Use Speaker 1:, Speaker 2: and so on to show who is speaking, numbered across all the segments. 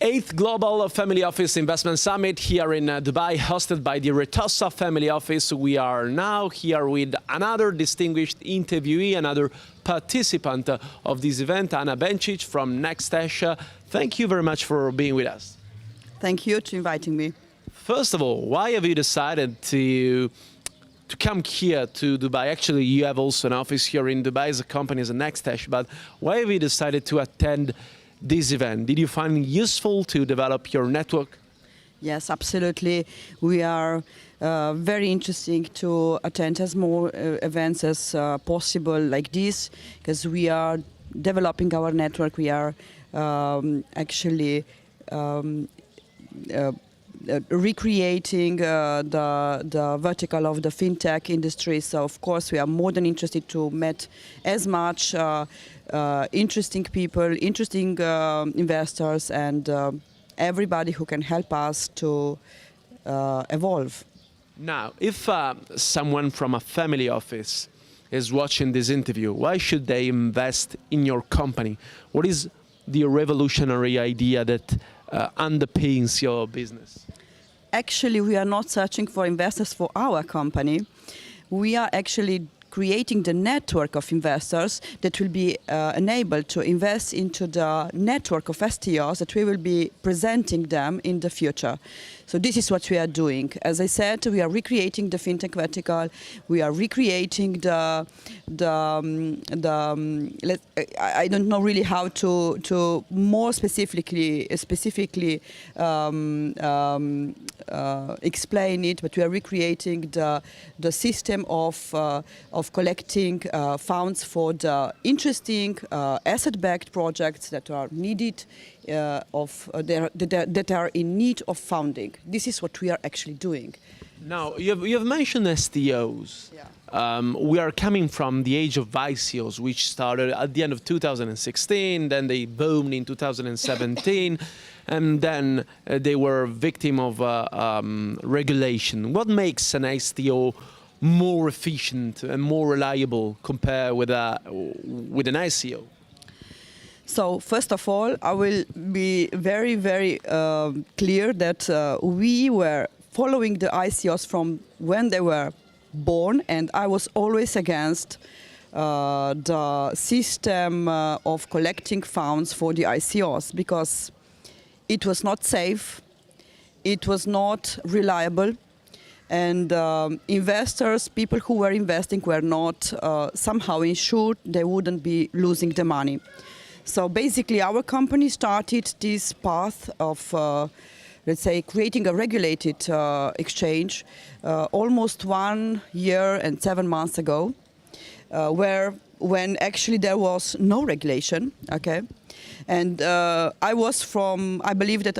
Speaker 1: 8th Global Family Office Investment Summit here in Dubai, hosted by the Ritossa Family Office. We are now here with another distinguished interviewee, another participant of this event, Ana Benčič from NextHash. Thank you very much for being with us.
Speaker 2: Thank you for inviting me.
Speaker 1: First of all, why have you decided to come here to Dubai? Actually, you have also an office here in Dubai as a company, as a NextHash, but why have you decided to attend this event? Did you find it useful to develop your network?
Speaker 2: Yes, absolutely. We are very interesting to attend as more events as possible like this, because we are developing our network. We are actually recreating the vertical of the fintech industry. So of course we are more than interested to meet as much interesting people, interesting investors, and everybody who can help us to evolve.
Speaker 1: Now, if someone from a family office is watching this interview, why should they invest in your company? What is the revolutionary idea that underpins your business?
Speaker 2: Actually, we are not searching for investors for our company. We are actually creating the network of investors that will be enabled to invest into the network of STOs that we will be presenting them in the future. So this is what we are doing. As I said, we are recreating the fintech vertical. We are recreating I don't know really how to more specifically explain it, but we are recreating the system of collecting funds for the interesting asset-backed projects that are needed that are in need of funding. This is what we are actually doing.
Speaker 1: Now, you have mentioned STOs.
Speaker 2: Yeah.
Speaker 1: We are coming from the age of ICOs, which started at the end of 2016, then they boomed in 2017, and then they were victim of regulation. What makes an STO more efficient and more reliable compared with an ICO?
Speaker 2: So first of all, I will be very, very clear that we were following the ICOs from when they were born, and I was always against the system of collecting funds for the ICOs, because it was not safe, it was not reliable, and investors, people who were investing, were not somehow ensured they wouldn't be losing the money. So basically our company started this path of, let's say, creating a regulated exchange almost 1 year and 7 months ago, when actually there was no regulation, okay? And I believe that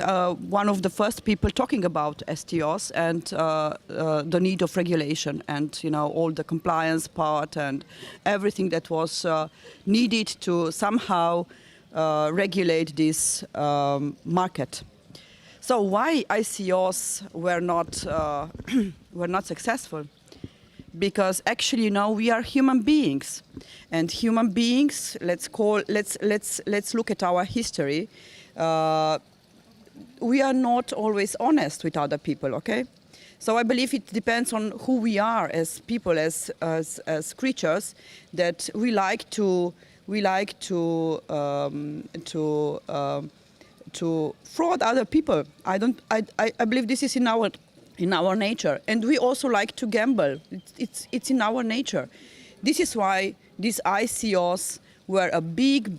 Speaker 2: one of the first people talking about STOs and the need of regulation and, you know, all the compliance part and everything that was needed to somehow regulate this market. So why ICOs were not successful? Because actually, you know, we are human beings, and human beings. Let's look at our history. We are not always honest with other people. Okay, so I believe it depends on who we are as people, as creatures, that we like to fraud other people. I believe this is in our nature, and we also like to gamble. It's in our nature. This is why these ICOs were a big,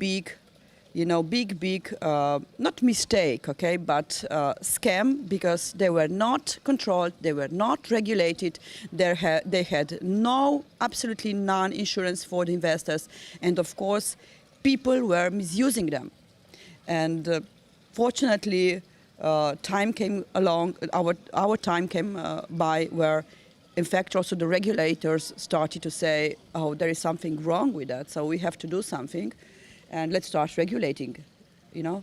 Speaker 2: not mistake, okay, but scam, because they were not controlled, they were not regulated, they had absolutely none insurance for the investors, and of course, people were misusing them. And fortunately, time came along. Our time came by where, in fact, also the regulators started to say, "Oh, there is something wrong with that. So we have to do something, and let's start regulating," you know.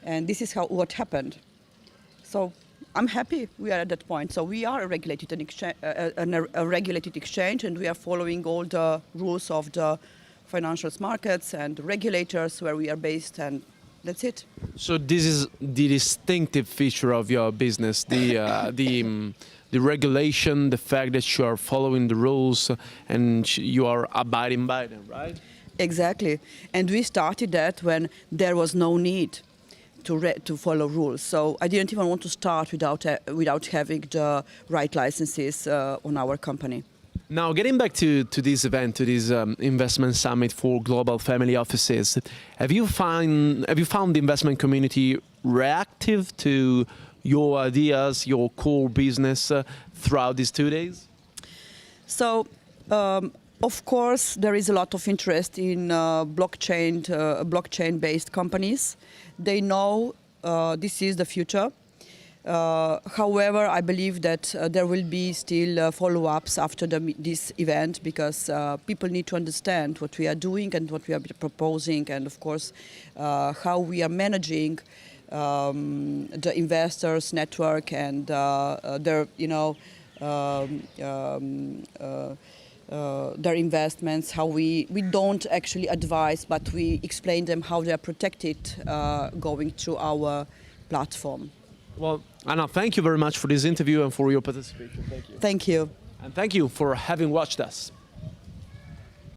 Speaker 2: And this is what happened. So I'm happy we are at that point. So we are a regulated exchange, and we are following all the rules of the financial markets and regulators where we are based, and that's it.
Speaker 1: So this is the distinctive feature of your business, the regulation, the fact that you are following the rules and you are abiding by them, right?
Speaker 2: Exactly. And we started that when there was no need to follow rules. So I didn't even want to start without having the right licenses on our company.
Speaker 1: Now, getting back to this event, to this investment summit for global family offices, have you found the investment community reactive to your ideas, your core business throughout these 2 days?
Speaker 2: So, of course, there is a lot of interest in blockchain-based companies. They know this is the future. However, I believe that there will be still follow-ups after this event, because people need to understand what we are doing and what we are proposing, and of course how we are managing the investors network and their their investments. How we don't actually advise, but we explain them how they are protected going through our platform.
Speaker 1: Well, Anna, thank you very much for this interview and for your participation. Thank you.
Speaker 2: Thank you.
Speaker 1: And thank you for having watched us.